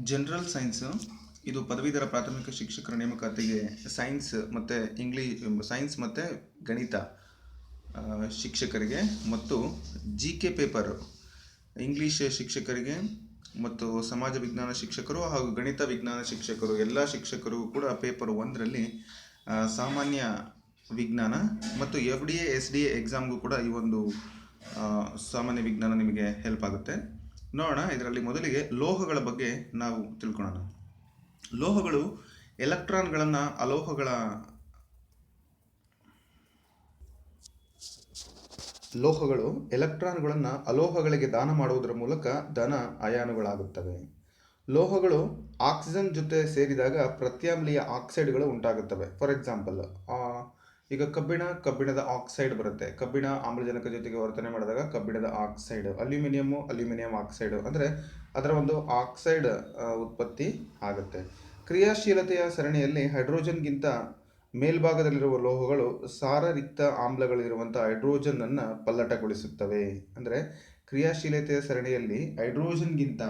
General science ಇದು ಪದವೀಧರ ಪ್ರಾಥಮಿಕ ಶಿಕ್ಷಕರ ನೇಮಕಾತಿಗೆ ಸೈನ್ಸ್ ಮತ್ತು ಸೈನ್ಸ್ ಮತ್ತು ಗಣಿತ ಶಿಕ್ಷಕರಿಗೆ ಮತ್ತು GK ಪೇಪರು ಇಂಗ್ಲೀಷ್ ಶಿಕ್ಷಕರಿಗೆ ಮತ್ತು ಸಮಾಜ ವಿಜ್ಞಾನ ಶಿಕ್ಷಕರು ಹಾಗೂ ಗಣಿತ ವಿಜ್ಞಾನ ಶಿಕ್ಷಕರು ಎಲ್ಲ ಶಿಕ್ಷಕರು ಕೂಡ ಪೇಪರ್ 1ರಲ್ಲಿ ಸಾಮಾನ್ಯ ವಿಜ್ಞಾನ ಮತ್ತು FDA SDA ಎಕ್ಸಾಮ್ಗೂ ಕೂಡ ಈ ಒಂದು ಸಾಮಾನ್ಯ ವಿಜ್ಞಾನ ನಿಮಗೆ ಹೆಲ್ಪ್ ಆಗುತ್ತೆ. ನೋಡೋಣ. ಇದರಲ್ಲಿ ಮೊದಲಿಗೆ ಲೋಹಗಳ ಬಗ್ಗೆ ನಾವು ತಿಳ್ಕೊಳ್ಳೋಣ. ಲೋಹಗಳು ಎಲೆಕ್ಟ್ರಾನ್ಗಳನ್ನು ಅಲೋಹಗಳಿಗೆ ದಾನ ಮಾಡುವುದರ ಮೂಲಕ ಧನ ಅಯಾನುಗಳಾಗುತ್ತವೆ. ಲೋಹಗಳು ಆಕ್ಸಿಜನ್ ಜೊತೆ ಸೇರಿದಾಗ ಪ್ರತ್ಯಾಮ್ಲೀಯ ಆಕ್ಸೈಡ್ಗಳು ಉಂಟಾಗುತ್ತವೆ. ಫಾರ್ ಎಕ್ಸಾಂಪಲ್, ಈಗ ಕಬ್ಬಿಣದ ಆಕ್ಸೈಡ್ ಬರುತ್ತೆ. ಕಬ್ಬಿಣ ಆಮ್ಲಜನಕ ಜೊತೆಗೆ ವರ್ತನೆ ಮಾಡಿದಾಗ ಕಬ್ಬಿಣದ ಆಕ್ಸೈಡ್. ಅಲ್ಯೂಮಿನಿಯಂ ಆಕ್ಸೈಡ್ ಅಂದರೆ ಅದರ ಒಂದು ಆಕ್ಸೈಡ್ ಉತ್ಪತ್ತಿ ಆಗುತ್ತೆ. ಕ್ರಿಯಾಶೀಲತೆಯ ಸರಣಿಯಲ್ಲಿ ಹೈಡ್ರೋಜನ್ಗಿಂತ ಮೇಲ್ಭಾಗದಲ್ಲಿರುವ ಲೋಹಗಳು ಸಾರರಿಕ್ತ ಆಮ್ಲಗಳಿರುವಂಥ ಹೈಡ್ರೋಜನ್ನನ್ನು ಪಲ್ಲಟಗೊಳಿಸುತ್ತವೆ. ಅಂದರೆ ಕ್ರಿಯಾಶೀಲತೆಯ ಸರಣಿಯಲ್ಲಿ ಹೈಡ್ರೋಜನ್ಗಿಂತ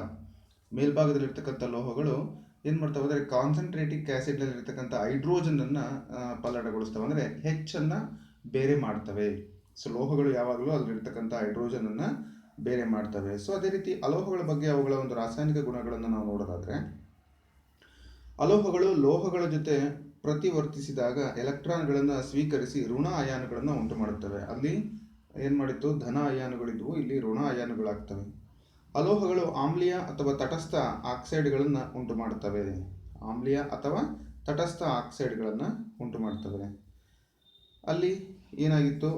ಮೇಲ್ಭಾಗದಲ್ಲಿರ್ತಕ್ಕಂಥ ಲೋಹಗಳು ಏನು ಮಾಡ್ತವೆ ಅಂದರೆ ಕಾನ್ಸಂಟ್ರೇಟಿಕ್ ಆ್ಯಸಿಡ್ನಲ್ಲಿರ್ತಕ್ಕಂಥ ಹೈಡ್ರೋಜನನ್ನು ಪಲ್ಲಟಗೊಳಿಸ್ತವೆ, ಅಂದರೆ ಹೆಚ್ಚನ್ನು ಬೇರೆ ಮಾಡ್ತವೆ. ಸೊ ಲೋಹಗಳು ಯಾವಾಗಲೂ ಅದರಲ್ಲಿರ್ತಕ್ಕಂಥ ಹೈಡ್ರೋಜನನ್ನು ಬೇರೆ ಮಾಡ್ತವೆ. ಸೊ ಅದೇ ರೀತಿ ಅಲೋಹಗಳ ಬಗ್ಗೆ ಅವುಗಳ ಒಂದು ರಾಸಾಯನಿಕ ಗುಣಗಳನ್ನು ನಾವು ನೋಡೋದಾದರೆ, ಅಲೋಹಗಳು ಲೋಹಗಳ ಜೊತೆ ಪ್ರತಿವರ್ತಿಸಿದಾಗ ಎಲೆಕ್ಟ್ರಾನ್ಗಳನ್ನು ಸ್ವೀಕರಿಸಿ ಋಣ ಅಯಾನುಗಳನ್ನು ಉಂಟು ಮಾಡುತ್ತವೆ. ಅಲ್ಲಿ ಏನು ಮಾಡಿತ್ತು, ಧನ ಅಯಾನುಗಳಿದ್ವು, ಇಲ್ಲಿ ಋಣ ಅಯಾನುಗಳಾಗ್ತವೆ. ಅಲೋಹಗಳು ಆಮ್ಲೀಯ ಅಥವಾ ತಟಸ್ಥ ಆಕ್ಸೈಡ್ಗಳನ್ನು ಉಂಟು ಮಾಡ್ತವೆ. ಅಲ್ಲಿ ಏನಾಗಿತ್ತು,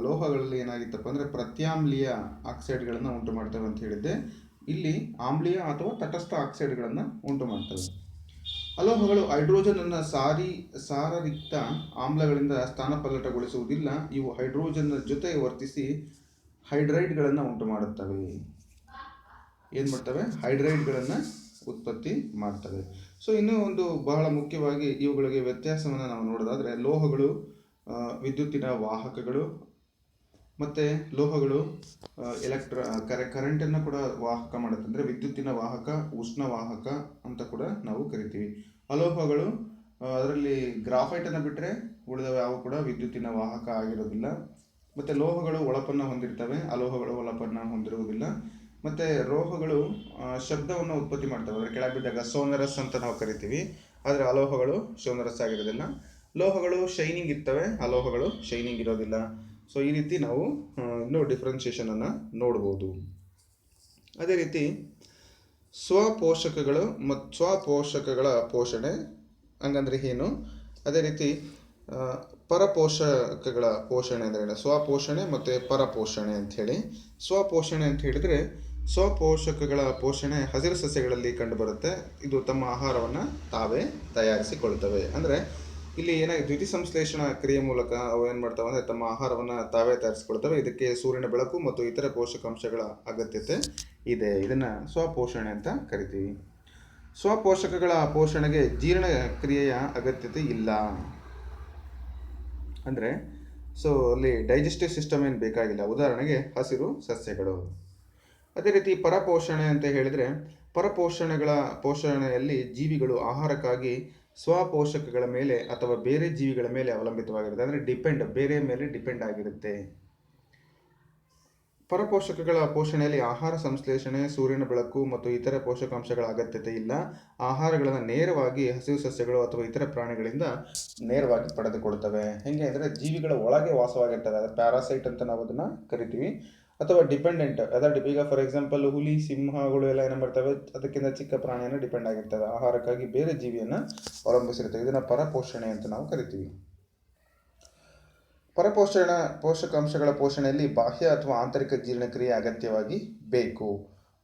ಲೋಹಗಳಲ್ಲಿ ಏನಾಗಿತ್ತಪ್ಪ ಅಂದರೆ ಪ್ರತ್ಯಾಮ್ಲೀಯ ಆಕ್ಸೈಡ್ಗಳನ್ನು ಉಂಟು ಮಾಡ್ತವೆ ಅಂತ ಹೇಳಿದ್ದೆ. ಇಲ್ಲಿ ಆಮ್ಲೀಯ ಅಥವಾ ತಟಸ್ಥ ಆಕ್ಸೈಡ್ಗಳನ್ನು ಉಂಟು ಮಾಡ್ತವೆ. ಅಲೋಹಗಳು ಹೈಡ್ರೋಜನನ್ನು ಸಾರರಿಕ್ತ ಆಮ್ಲಗಳಿಂದ ಸ್ಥಾನಪಲ್ಲಟಗೊಳಿಸುವುದಿಲ್ಲ. ಇವು ಹೈಡ್ರೋಜನ್ ಜೊತೆ ವರ್ತಿಸಿ ಹೈಡ್ರೈಡ್ಗಳನ್ನು ಉಂಟು ಮಾಡುತ್ತವೆ. ಏನು ಮಾಡ್ತವೆ? ಹೈಡ್ರೈಡ್ಗಳನ್ನು ಉತ್ಪತ್ತಿ ಮಾಡ್ತವೆ. ಸೊ ಇನ್ನೂ ಒಂದು ಬಹಳ ಮುಖ್ಯವಾಗಿ ಇವುಗಳಿಗೆ ವ್ಯತ್ಯಾಸವನ್ನು ನಾವು ನೋಡೋದಾದರೆ, ಲೋಹಗಳು ವಿದ್ಯುತ್ತಿನ ವಾಹಕಗಳು, ಮತ್ತು ಲೋಹಗಳು ಕರೆಂಟನ್ನು ಕೂಡ ವಾಹಕ ಮಾಡುತ್ತೆ. ಅಂದರೆ ವಿದ್ಯುತ್ತಿನ ವಾಹಕ, ಉಷ್ಣವಾಹಕ ಅಂತ ಕೂಡ ನಾವು ಕರಿತೀವಿ. ಅಲೋಹಗಳು ಅದರಲ್ಲಿ ಗ್ರಾಫೈಟನ್ನು ಬಿಟ್ಟರೆ ಉಳಿದವು ಯಾವ ಕೂಡ ವಿದ್ಯುತ್ತಿನ ವಾಹಕ ಆಗಿರೋದಿಲ್ಲ. ಮತ್ತು ಲೋಹಗಳು ಹೊಳಪನ್ನು ಹೊಂದಿರ್ತವೆ, ಅಲೋಹಗಳು ಹೊಳಪನ್ನು ಹೊಂದಿರುವುದಿಲ್ಲ. ಮತ್ತು ಲೋಹಗಳು ಶಬ್ದವನ್ನು ಉತ್ಪತ್ತಿ ಮಾಡ್ತವೆ. ಅಂದರೆ ಕೆಳಬಿದ್ದಾಗ ಸೋನರಸ್ ಅಂತ ನಾವು ಕರಿತೀವಿ, ಆದರೆ ಅಲೋಹಗಳು ಸೋನರಸ್ ಆಗಿರೋದಿಲ್ಲ. ಲೋಹಗಳು ಶೈನಿಂಗ್ ಇರ್ತವೆ, ಅಲೋಹಗಳು ಶೈನಿಂಗ್ ಇರೋದಿಲ್ಲ. ಸೊ ಈ ರೀತಿ ನಾವು ಇನ್ನೂ ಡಿಫ್ರೆನ್ಸಿಯೇಷನನ್ನು ನೋಡ್ಬೋದು. ಅದೇ ರೀತಿ ಸ್ವಪೋಷಕಗಳು ಮತ್ತು ಸ್ವಪೋಷಕಗಳ ಪೋಷಣೆ ಹಂಗಂದ್ರೆ ಏನು? ಅದೇ ರೀತಿ ಪರಪೋಷಕಗಳ ಪೋಷಣೆ ಅಂದರೆ ಸ್ವಪೋಷಣೆ ಮತ್ತು ಪರಪೋಷಣೆ ಅಂಥೇಳಿ. ಸ್ವಪೋಷಣೆ ಅಂತ ಹೇಳಿದರೆ, ಸ್ವಪೋಷಕಗಳ ಪೋಷಣೆ ಹಸಿರು ಸಸ್ಯಗಳಲ್ಲಿ ಕಂಡುಬರುತ್ತೆ. ಇದು ತಮ್ಮ ಆಹಾರವನ್ನು ತಾವೇ ತಯಾರಿಸಿಕೊಳ್ತವೆ. ಅಂದರೆ ಇಲ್ಲಿ ದ್ಯುತಿ ಸಂಶ್ಲೇಷಣಾ ಕ್ರಿಯೆ ಮೂಲಕ ಅವು ಏನು ಮಾಡ್ತವೆ ಅಂದರೆ ತಮ್ಮ ಆಹಾರವನ್ನು ತಾವೇ ತಯಾರಿಸಿಕೊಳ್ತವೆ. ಇದಕ್ಕೆ ಸೂರ್ಯನ ಬೆಳಕು ಮತ್ತು ಇತರ ಪೋಷಕಾಂಶಗಳ ಅಗತ್ಯತೆ ಇದೆ. ಇದನ್ನು ಸ್ವಪೋಷಣೆ ಅಂತ ಕರಿತೀವಿ. ಸ್ವಪೋಷಕಗಳ ಪೋಷಣೆಗೆ ಜೀರ್ಣ ಕ್ರಿಯೆಯ ಅಗತ್ಯತೆ ಇಲ್ಲ. ಅಂದರೆ ಅಲ್ಲಿ ಡೈಜೆಸ್ಟಿವ್ ಸಿಸ್ಟಮ್ ಏನು ಬೇಕಾಗಿಲ್ಲ. ಉದಾಹರಣೆಗೆ ಹಸಿರು ಸಸ್ಯಗಳು. ಅದೇ ರೀತಿ ಪರಪೋಷಣೆ ಅಂತ ಹೇಳಿದರೆ, ಪೋಷಣೆಯಲ್ಲಿ ಜೀವಿಗಳು ಆಹಾರಕ್ಕಾಗಿ ಸ್ವಪೋಷಕಗಳ ಮೇಲೆ ಅಥವಾ ಬೇರೆ ಜೀವಿಗಳ ಮೇಲೆ ಅವಲಂಬಿತವಾಗಿರುತ್ತೆ. ಅಂದರೆ ಬೇರೆ ಮೇಲೆ ಡಿಪೆಂಡ್ ಆಗಿರುತ್ತೆ. ಪರಪೋಷಕಗಳ ಪೋಷಣೆಯಲ್ಲಿ ಆಹಾರ ಸಂಶ್ಲೇಷಣೆ, ಸೂರ್ಯನ ಬೆಳಕು ಮತ್ತು ಇತರ ಪೋಷಕಾಂಶಗಳ ಅಗತ್ಯತೆ ಇಲ್ಲ. ಆಹಾರಗಳನ್ನು ನೇರವಾಗಿ ಹಸಿರು ಸಸ್ಯಗಳು ಅಥವಾ ಇತರ ಪ್ರಾಣಿಗಳಿಂದ ನೇರವಾಗಿ ಪಡೆದುಕೊಳ್ತವೆ. ಹೇಗೆ ಅಂದರೆ ಜೀವಿಗಳ ಒಳಗೆ ವಾಸವಾಗಿರ್ತವೆ. ಅದು ಪ್ಯಾರಾಸೈಟ್ ಅಂತ ನಾವು ಅದನ್ನು ಕರಿತೀವಿ. ಅಥವಾ ಡಿಪೆಂಡೆಂಟ್, ಈಗ ಫಾರ್ ಎಕ್ಸಾಂಪಲ್ ಹುಲಿ, ಸಿಂಹಗಳು ಎಲ್ಲ ಏನು ಮಾಡ್ತವೆ, ಅದಕ್ಕಿಂತ ಚಿಕ್ಕ ಪ್ರಾಣಿಯನ್ನು ಡಿಪೆಂಡ್ ಆಗಿರ್ತವೆ. ಆಹಾರಕ್ಕಾಗಿ ಬೇರೆ ಜೀವಿಯನ್ನು ಅವಲಂಬಿಸಿರ್ತವೆ. ಇದನ್ನು ಪರಪೋಷಣೆ ಅಂತ ನಾವು ಕರಿತೀವಿ. ಪೋಷಕಾಂಶಗಳ ಪೋಷಣೆಯಲ್ಲಿ ಬಾಹ್ಯ ಅಥವಾ ಆಂತರಿಕ ಜೀರ್ಣಕ್ರಿಯೆ ಅಗತ್ಯವಾಗಿ ಬೇಕು.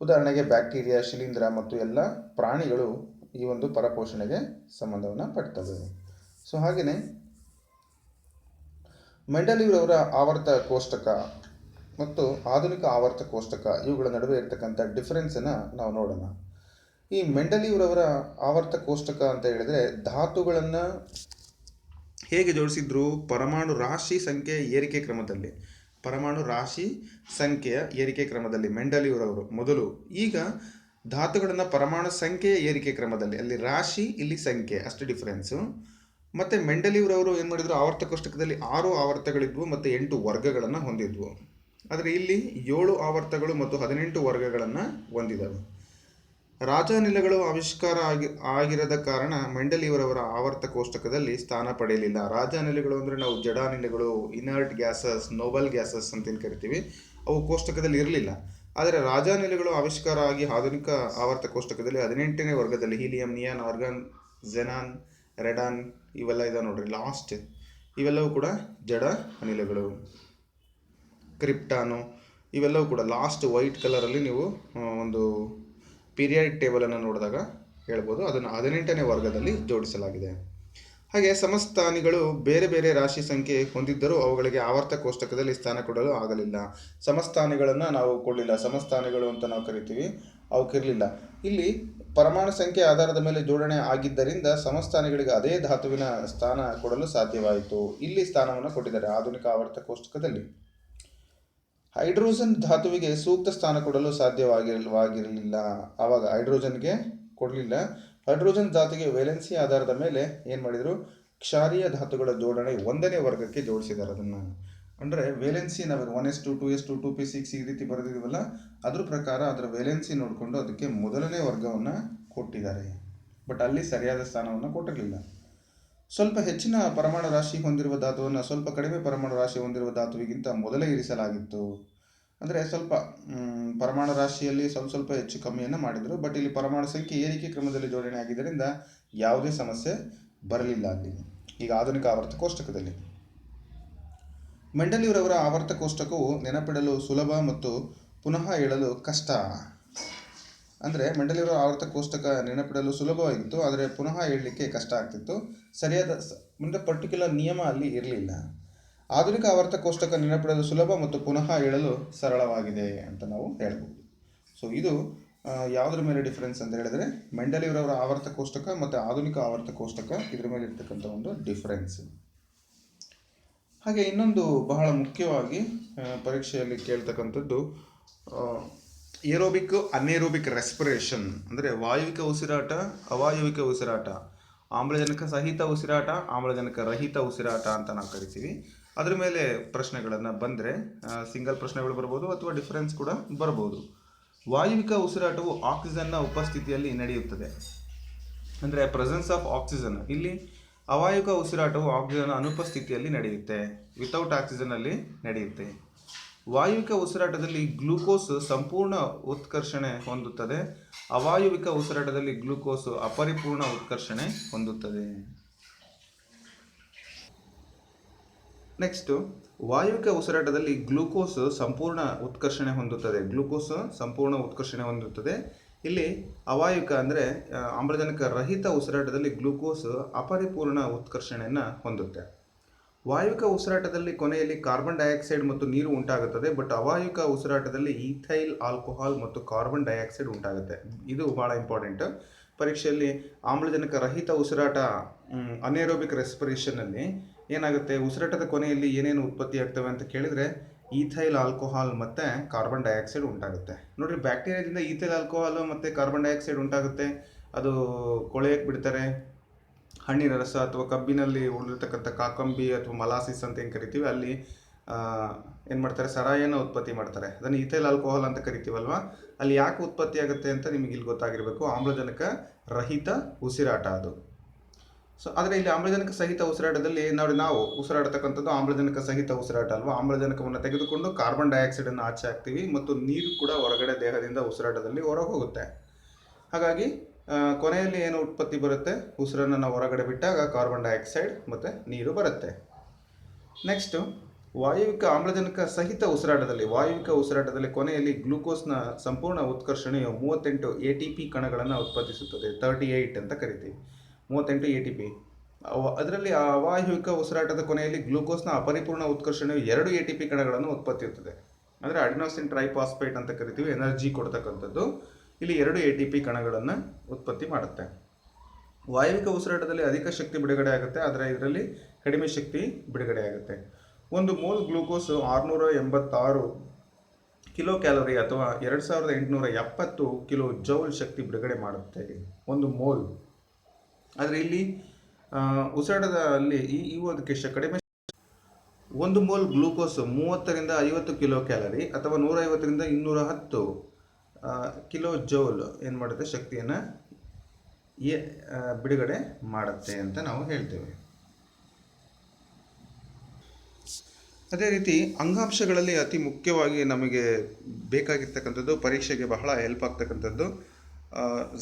ಉದಾಹರಣೆಗೆ ಬ್ಯಾಕ್ಟೀರಿಯಾ, ಶಿಲೀಂಧ್ರ ಮತ್ತು ಎಲ್ಲ ಪ್ರಾಣಿಗಳು ಈ ಒಂದು ಪರಪೋಷಣೆಗೆ ಸಂಬಂಧವನ್ನು ಪಡ್ತವೆ. ಸೊ ಹಾಗೆಯೇ ಮೆಂಡಲೀವ್ರವರ ಆವರ್ತ ಕೋಷ್ಟಕ ಮತ್ತು ಆಧುನಿಕ ಆವರ್ತ ಕೋಷ್ಟಕ ಇವುಗಳ ನಡುವೆ ಇರತಕ್ಕಂಥ ಡಿಫರೆನ್ಸನ್ನು ನಾವು ನೋಡೋಣ. ಈ ಮೆಂಡಲೀವ್ರವರ ಆವರ್ತ ಕೋಷ್ಟಕ ಅಂತ ಹೇಳಿದರೆ, ಧಾತುಗಳನ್ನು ಹೇಗೆ ಜೋಡಿಸಿದ್ರು? ಪರಮಾಣು ರಾಶಿ ಸಂಖ್ಯೆಯ ಏರಿಕೆ ಕ್ರಮದಲ್ಲಿ ಮೆಂಡಲೀವ್ರವರು ಮೊದಲು. ಈಗ ಧಾತುಗಳನ್ನು ಪರಮಾಣು ಸಂಖ್ಯೆಯ ಏರಿಕೆ ಕ್ರಮದಲ್ಲಿ, ಅಲ್ಲಿ ರಾಶಿ ಇಲ್ಲಿ ಸಂಖ್ಯೆ ಅಷ್ಟು ಡಿಫರೆನ್ಸು. ಮತ್ತು ಮೆಂಡಲೀವ್ರವರು ಏನು ಮಾಡಿದ್ರು, ಆವರ್ತ ಕೋಷ್ಟಕದಲ್ಲಿ 6 ಆವರ್ತಗಳಿದ್ವು ಮತ್ತು 8 ವರ್ಗಗಳನ್ನು ಹೊಂದಿದ್ವು. ಆದರೆ ಇಲ್ಲಿ 7 ಆವರ್ತಗಳು ಮತ್ತು 18 ವರ್ಗಗಳನ್ನು ಹೊಂದಿದವು. ರಾಜಾನಿಲಗಳು ಆವಿಷ್ಕಾರ ಆಗಿರದ ಕಾರಣ ಮೆಂಡಲೀವ್ರವರ ಆವರ್ತ ಕೋಷ್ಟಕದಲ್ಲಿ ಸ್ಥಾನ ಪಡೆಯಲಿಲ್ಲ. ರಾಜಾನಿಲಗಳು ಅಂದರೆ ನಾವು ಜಡಾನಿಲಗಳು, ಇನರ್ಟ್ ಗ್ಯಾಸಸ್, ನೋಬಲ್ ಗ್ಯಾಸಸ್ ಅಂತೇನು ಕರಿತೀವಿ, ಅವು ಕೋಷ್ಟಕದಲ್ಲಿ ಇರಲಿಲ್ಲ. ಆದರೆ ರಾಜಾನಿಲಗಳು ಆವಿಷ್ಕಾರ ಆಗಿ ಆಧುನಿಕ ಆವರ್ತ ಕೋಷ್ಟಕದಲ್ಲಿ 18ನೇ ವರ್ಗದಲ್ಲಿ helium, neon, argon, xenon, Radeon ಇವೆಲ್ಲ ಇದೆ ನೋಡ್ರಿ ಲಾಸ್ಟ್. ಇವೆಲ್ಲವೂ ಕೂಡ ಜಡ ಅನಿಲಗಳು. ಕ್ರಿಪ್ಟಾನು ಇವೆಲ್ಲವೂ ಕೂಡ ಲಾಸ್ಟ್ ವೈಟ್ ಕಲರಲ್ಲಿ ನೀವು ಒಂದು ಪೀರಿಯಾಡಿಕ್ ಟೇಬಲನ್ನು ನೋಡಿದಾಗ ಹೇಳ್ಬೋದು, ಅದನ್ನು 18ನೇ ವರ್ಗದಲ್ಲಿ ಜೋಡಿಸಲಾಗಿದೆ. ಹಾಗೆ ಸಮಸ್ಥಾನಿಗಳು ಬೇರೆ ಬೇರೆ ರಾಶಿ ಸಂಖ್ಯೆ ಹೊಂದಿದ್ದರೂ ಅವುಗಳಿಗೆ ಆವರ್ತ ಕೋಷ್ಟಕದಲ್ಲಿ ಸ್ಥಾನ ಕೊಡಲು ಆಗಲಿಲ್ಲ. ಸಮಸ್ಥಾನಿಗಳನ್ನು ನಾವು ಕೊಡಲಿಲ್ಲ, ಸಮಸ್ಥಾನಿಗಳು ಅಂತ ನಾವು ಕರಿತೀವಿ, ಅವಕ್ಕಿರಲಿಲ್ಲ. ಇಲ್ಲಿ ಪರಮಾಣು ಸಂಖ್ಯೆ ಆಧಾರದ ಮೇಲೆ ಜೋಡಣೆ ಆಗಿದ್ದರಿಂದ ಸಮಸ್ಥಾನಿಗಳಿಗೆ ಅದೇ ಧಾತುವಿನ ಸ್ಥಾನ ಕೊಡಲು ಸಾಧ್ಯವಾಯಿತು. ಇಲ್ಲಿ ಸ್ಥಾನವನ್ನು ಕೊಟ್ಟಿದ್ದಾರೆ ಆಧುನಿಕ ಆವರ್ತ ಕೋಷ್ಟಕದಲ್ಲಿ. ಹೈಡ್ರೋಜನ್ ಧಾತುವಿಗೆ ಸೂಕ್ತ ಸ್ಥಾನ ಕೊಡಲು ಸಾಧ್ಯವಾಗಿರಲಿಲ್ಲ. ಆವಾಗ ಹೈಡ್ರೋಜನ್ಗೆ ಕೊಡಲಿಲ್ಲ. ಹೈಡ್ರೋಜನ್ ಧಾತುವಿಗೆ ವೇಲೆನ್ಸಿ ಆಧಾರದ ಮೇಲೆ ಏನು ಮಾಡಿದರು, ಕ್ಷಾರೀಯ ಧಾತುಗಳ ಜೋಡಣೆ 1ನೇ ವರ್ಗಕ್ಕೆ ಜೋಡಿಸಿದ್ದಾರೆ. ಅದನ್ನು ಅಂದರೆ ವೇಲೆನ್ಸಿ ನಾವು 1s2, 2s2, 2p6 ಈ ರೀತಿ ಬರೆದಿದ್ದೀವಲ್ಲ, ಅದ್ರ ಪ್ರಕಾರ ಅದರ ವೇಲೆನ್ಸಿ ನೋಡಿಕೊಂಡು ಅದಕ್ಕೆ ಮೊದಲನೇ ವರ್ಗವನ್ನು ಕೊಟ್ಟಿದ್ದಾರೆ. ಬಟ್ ಅಲ್ಲಿ ಸರಿಯಾದ ಸ್ಥಾನವನ್ನು ಕೊಟ್ಟಿರಲಿಲ್ಲ. ಸ್ವಲ್ಪ ಹೆಚ್ಚಿನ ಪರಮಾಣು ರಾಶಿ ಹೊಂದಿರುವ ಧಾತುವನ್ನು ಸ್ವಲ್ಪ ಕಡಿಮೆ ಪರಮಾಣು ರಾಶಿ ಹೊಂದಿರುವ ಧಾತುವಿಗಿಂತ ಮೊದಲೇ ಇರಿಸಲಾಗಿತ್ತು. ಅಂದರೆ ಸ್ವಲ್ಪ ಪರಮಾಣು ರಾಶಿಯಲ್ಲಿ ಸ್ವಲ್ಪ ಹೆಚ್ಚು ಕಮ್ಮಿಯನ್ನು ಮಾಡಿದರು. ಬಟ್ ಇಲ್ಲಿ ಪರಮಾಣು ಸಂಖ್ಯೆ ಏರಿಕೆ ಕ್ರಮದಲ್ಲಿ ಜೋಡಣೆ ಆಗಿದ್ದರಿಂದ ಯಾವುದೇ ಸಮಸ್ಯೆ ಬರಲಿಲ್ಲ ಅಲ್ಲಿ. ಈಗ ಆಧುನಿಕ ಆವರ್ತ ಕೋಷ್ಟಕದಲ್ಲಿ ಮೆಂಡಲೀವ್ರವರ ಆವರ್ತ ಕೋಷ್ಟಕವು ನೆನಪಿಡಲು ಸುಲಭ ಮತ್ತು ಪುನಃ ಹೇಳಲು ಕಷ್ಟ. ಅಂದರೆ ಮೆಂಡಲೀವ್ರವರ ಆವರ್ತ ಕೋಷ್ಟಕ ನೆನಪಿಡಲು ಸುಲಭವಾಗಿತ್ತು, ಆದರೆ ಪುನಃ ಹೇಳಲಿಕ್ಕೆ ಕಷ್ಟ ಆಗ್ತಿತ್ತು. ಸರಿಯಾದ ಪರ್ಟಿಕ್ಯುಲರ್ ನಿಯಮ ಅಲ್ಲಿ ಇರಲಿಲ್ಲ. ಆಧುನಿಕ ಆವರ್ತ ಕೋಷ್ಟಕ ನೆನಪಿಡಲು ಸುಲಭ ಮತ್ತು ಪುನಃ ಹೇಳಲು ಸರಳವಾಗಿದೆ ಅಂತ ನಾವು ಹೇಳ್ಬೋದು. ಸೊ ಇದು ಯಾವುದ್ರ ಮೇಲೆ ಡಿಫ್ರೆನ್ಸ್ ಅಂತ ಹೇಳಿದ್ರೆ ಮೆಂಡಲೀವ್ರವರ ಆವರ್ತ ಕೋಷ್ಟಕ ಮತ್ತು ಆಧುನಿಕ ಆವರ್ತ ಕೋಷ್ಟಕ ಇದ್ರ ಮೇಲೆ ಇರ್ತಕ್ಕಂಥ ಒಂದು ಡಿಫ್ರೆನ್ಸ್. ಹಾಗೆ ಇನ್ನೊಂದು ಬಹಳ ಮುಖ್ಯವಾಗಿ ಪರೀಕ್ಷೆಯಲ್ಲಿ ಕೇಳ್ತಕ್ಕಂಥದ್ದು ಏರೋಬಿಕ್ ಅನ್ಏರೋಬಿಕ್ ರೆಸ್ಪಿರೇಷನ್, ಅಂದರೆ ವಾಯುವಿಕ ಉಸಿರಾಟ, ಅವಾಯುವಿಕ ಉಸಿರಾಟ, ಆಮ್ಲಜನಕ ಸಹಿತ ಉಸಿರಾಟ, ಆಮ್ಲಜನಕ ರಹಿತ ಉಸಿರಾಟ ಅಂತ ನಾವು ಕರಿತೀವಿ. ಅದ್ರ ಮೇಲೆ ಪ್ರಶ್ನೆಗಳನ್ನು ಬಂದರೆ ಸಿಂಗಲ್ ಪ್ರಶ್ನೆಗಳು ಬರ್ಬೋದು ಅಥವಾ ಡಿಫರೆನ್ಸ್ ಕೂಡ ಬರ್ಬೋದು. ವಾಯುವಿಕ ಉಸಿರಾಟವು ಆಕ್ಸಿಜನ್ನ ಉಪಸ್ಥಿತಿಯಲ್ಲಿ ನಡೆಯುತ್ತದೆ, ಅಂದರೆ ಪ್ರೆಸೆನ್ಸ್ ಆಫ್ ಆಕ್ಸಿಜನ್. ಇಲ್ಲಿ ಅವಾಯುವಿಕ ಉಸಿರಾಟವು ಆಕ್ಸಿಜನ್ ಅನುಪಸ್ಥಿತಿಯಲ್ಲಿ ನಡೆಯುತ್ತೆ, ವಿತೌಟ್ ಆಕ್ಸಿಜನಲ್ಲಿ ನಡೆಯುತ್ತೆ. ವಾಯುವಿಕ ಉಸಿರಾಟದಲ್ಲಿ ಗ್ಲೂಕೋಸ್ ಸಂಪೂರ್ಣ ಉತ್ಕರ್ಷಣೆ ಹೊಂದುತ್ತದೆ, ಅವಾಯುವಿಕ ಉಸಿರಾಟದಲ್ಲಿ ಗ್ಲೂಕೋಸ್ ಅಪರಿಪೂರ್ಣ ಉತ್ಕರ್ಷಣೆ ಹೊಂದುತ್ತದೆ. ನೆಕ್ಸ್ಟು ವಾಯುವಿಕ ಉಸಿರಾಟದಲ್ಲಿ ಗ್ಲೂಕೋಸ್ ಸಂಪೂರ್ಣ ಉತ್ಕರ್ಷಣೆ ಹೊಂದುತ್ತದೆ. ಇಲ್ಲಿ ಅವಾಯುವಿಕ ಅಂದರೆ ಆಮ್ಲಜನಕ ರಹಿತ ಉಸಿರಾಟದಲ್ಲಿ ಗ್ಲೂಕೋಸ್ ಅಪರಿಪೂರ್ಣ ಉತ್ಕರ್ಷಣೆಯನ್ನು ಹೊಂದುತ್ತೆ. ವಾಯುವಿಕ ಉಸಿರಾಟದಲ್ಲಿ ಕೊನೆಯಲ್ಲಿ ಕಾರ್ಬನ್ ಡೈಆಕ್ಸೈಡ್ ಮತ್ತು ನೀರು ಉಂಟಾಗುತ್ತದೆ, ಬಟ್ ಅವಾಯುವಿಕ ಉಸಿರಾಟದಲ್ಲಿ ಈಥೈಲ್ ಆಲ್ಕೋಹಾಲ್ ಮತ್ತು ಕಾರ್ಬನ್ ಡೈಆಕ್ಸೈಡ್ ಉಂಟಾಗುತ್ತೆ. ಇದು ಭಾಳ ಇಂಪಾರ್ಟೆಂಟ್. ಪರೀಕ್ಷೆಯಲ್ಲಿ ಆಮ್ಲಜನಕ ರಹಿತ ಉಸಿರಾಟ ಅನ್ಏರೋಬಿಕ್ ರೆಸ್ಪಿರೇಷನ್ನಲ್ಲಿ ಏನಾಗುತ್ತೆ, ಉಸಿರಾಟದ ಕೊನೆಯಲ್ಲಿ ಏನೇನು ಉತ್ಪತ್ತಿ ಆಗ್ತವೆ ಅಂತ ಕೇಳಿದರೆ ಈಥೈಲ್ ಆಲ್ಕೋಹಾಲ್ ಮತ್ತು ಕಾರ್ಬನ್ ಡೈಆಕ್ಸೈಡ್ ಉಂಟಾಗುತ್ತೆ. ನೋಡಿರಿ, ಬ್ಯಾಕ್ಟೀರಿಯಾದಿಂದ ಈಥೈಲ್ ಆಲ್ಕೋಹಾಲ್ ಮತ್ತು ಕಾರ್ಬನ್ ಡೈಆಕ್ಸೈಡ್ ಉಂಟಾಗುತ್ತೆ. ಅದು ಕೊಳೆಯಕ್ಕೆ ಬಿಡ್ತಾರೆ. ಹಣ್ಣಿನ ರಸ ಅಥವಾ ಕಬ್ಬಿನಲ್ಲಿ ಉಳಿದಿರ್ತಕ್ಕಂಥ ಕಾಕಂಬಿ ಅಥವಾ ಮಲಾಸಿಸ್ ಅಂತ ಏನು ಕರಿತೀವಿ, ಅಲ್ಲಿ ಏನು ಮಾಡ್ತಾರೆ, ಸರಾಯಿಯನ್ನು ಉತ್ಪತ್ತಿ ಮಾಡ್ತಾರೆ. ಅದನ್ನು ಈಥೈಲ್ ಆಲ್ಕೋಹಾಲ್ ಅಂತ ಕರಿತೀವಲ್ವ. ಅಲ್ಲಿ ಯಾಕೆ ಉತ್ಪತ್ತಿ ಆಗುತ್ತೆ ಅಂತ ನಿಮಗೆ ಇಲ್ಲಿ ಗೊತ್ತಾಗಿರಬೇಕು. ಆಮ್ಲಜನಕ ರಹಿತ ಉಸಿರಾಟ ಅದು. ಸೊ ಆದರೆ ಇಲ್ಲಿ ಆಮ್ಲಜನಕ ಸಹಿತ ಉಸಿರಾಟದಲ್ಲಿ ನಾವು ಉಸಿರಾಡತಕ್ಕಂಥದ್ದು ಆಮ್ಲಜನಕ ಸಹಿತ ಉಸಿರಾಟ ಅಲ್ವಾ. ಆಮ್ಲಜನಕವನ್ನು ತೆಗೆದುಕೊಂಡು ಕಾರ್ಬನ್ ಡೈಆಕ್ಸೈಡನ್ನು ಆಚೆ ಹಾಕ್ತೀವಿ ಮತ್ತು ನೀರು ಕೂಡ ಹೊರಗಡೆ ದೇಹದಿಂದ ಉಸಿರಾಟದಲ್ಲಿ ಹೊರಗೆ ಹೋಗುತ್ತೆ. ಹಾಗಾಗಿ ಕೊನೆಯಲ್ಲಿ ಏನು ಉತ್ಪತ್ತಿ ಬರುತ್ತೆ, ಉಸಿರನ್ನು ನಾವು ಹೊರಗಡೆ ಬಿಟ್ಟಾಗ ಕಾರ್ಬನ್ ಡೈಆಕ್ಸೈಡ್ ಮತ್ತು ನೀರು ಬರುತ್ತೆ. ನೆಕ್ಸ್ಟು ವಾಯುವಿಕ ಆಮ್ಲಜನಕ ಸಹಿತ ಉಸಿರಾಟದಲ್ಲಿ ಕೊನೆಯಲ್ಲಿ ಗ್ಲೂಕೋಸ್ನ ಸಂಪೂರ್ಣ ಉತ್ಕರ್ಷಣೆಯು 38 ATP ಕಣಗಳನ್ನು ಉತ್ಪಾದಿಸುತ್ತದೆ. 38 ಅಂತ ಕರಿತೀವಿ, 38 ATP. ಅದರಲ್ಲಿ ಅವಾಯುವಿಕ ಉಸಿರಾಟದ ಕೊನೆಯಲ್ಲಿ ಗ್ಲೂಕೋಸ್ನ ಅಪರಿಪೂರ್ಣ ಉತ್ಕರ್ಷಣೆಯು 2 ATP ಕಣಗಳನ್ನು ಉತ್ಪತ್ತಿಸುತ್ತದೆ. ಅಂದರೆ ಅಡಿನೋಸಿನ್ ಟ್ರೈಫಾಸ್ಫೇಟ್ ಅಂತ ಕರಿತೀವಿ, ಎನರ್ಜಿ ಕೊಡ್ತಕ್ಕಂಥದ್ದು. ಇಲ್ಲಿ 2 ATP ಕಣಗಳನ್ನು ಉತ್ಪತ್ತಿ ಮಾಡುತ್ತೆ. ವಾಯುವಿಕ ಉಸಿರಾಟದಲ್ಲಿ ಅಧಿಕ ಶಕ್ತಿ ಬಿಡುಗಡೆ ಆಗುತ್ತೆ, ಆದರೆ ಇದರಲ್ಲಿ ಕಡಿಮೆ ಶಕ್ತಿ ಬಿಡುಗಡೆ ಆಗುತ್ತೆ. 1 ಮೋಲ್ ಗ್ಲೂಕೋಸ್ 686 ಕಿಲೋ ಕ್ಯಾಲೋರಿ ಅಥವಾ 2870 ಕಿಲೋ ಜೌಲ್ ಶಕ್ತಿ ಬಿಡುಗಡೆ ಮಾಡುತ್ತೆ ಒಂದು ಮೋಲ್. ಆದರೆ ಇಲ್ಲಿ ಉಸಿರಾಟದಲ್ಲಿ ಅದಕ್ಕೆ ಕಡಿಮೆ. ಒಂದು ಮೋಲ್ ಗ್ಲೂಕೋಸ್ 30ರಿಂದ 50 ಕಿಲೋ ಕ್ಯಾಲರಿ ಅಥವಾ 150ರಿಂದ 210 ಕಿಲೋ ಜೌಲ್ ಏನು ಮಾಡುತ್ತೆ, ಶಕ್ತಿಯನ್ನು ಬಿಡುಗಡೆ ಮಾಡುತ್ತೆ ಅಂತ ನಾವು ಹೇಳ್ತೇವೆ. ಅದೇ ರೀತಿ ಅಂಗಾಂಶಗಳಲ್ಲಿ ಅತಿ ಮುಖ್ಯವಾಗಿ ನಮಗೆ ಬೇಕಾಗಿರ್ತಕ್ಕಂಥದ್ದು, ಪರೀಕ್ಷೆಗೆ ಬಹಳ ಹೆಲ್ಪ್ ಆಗ್ತಕ್ಕಂಥದ್ದು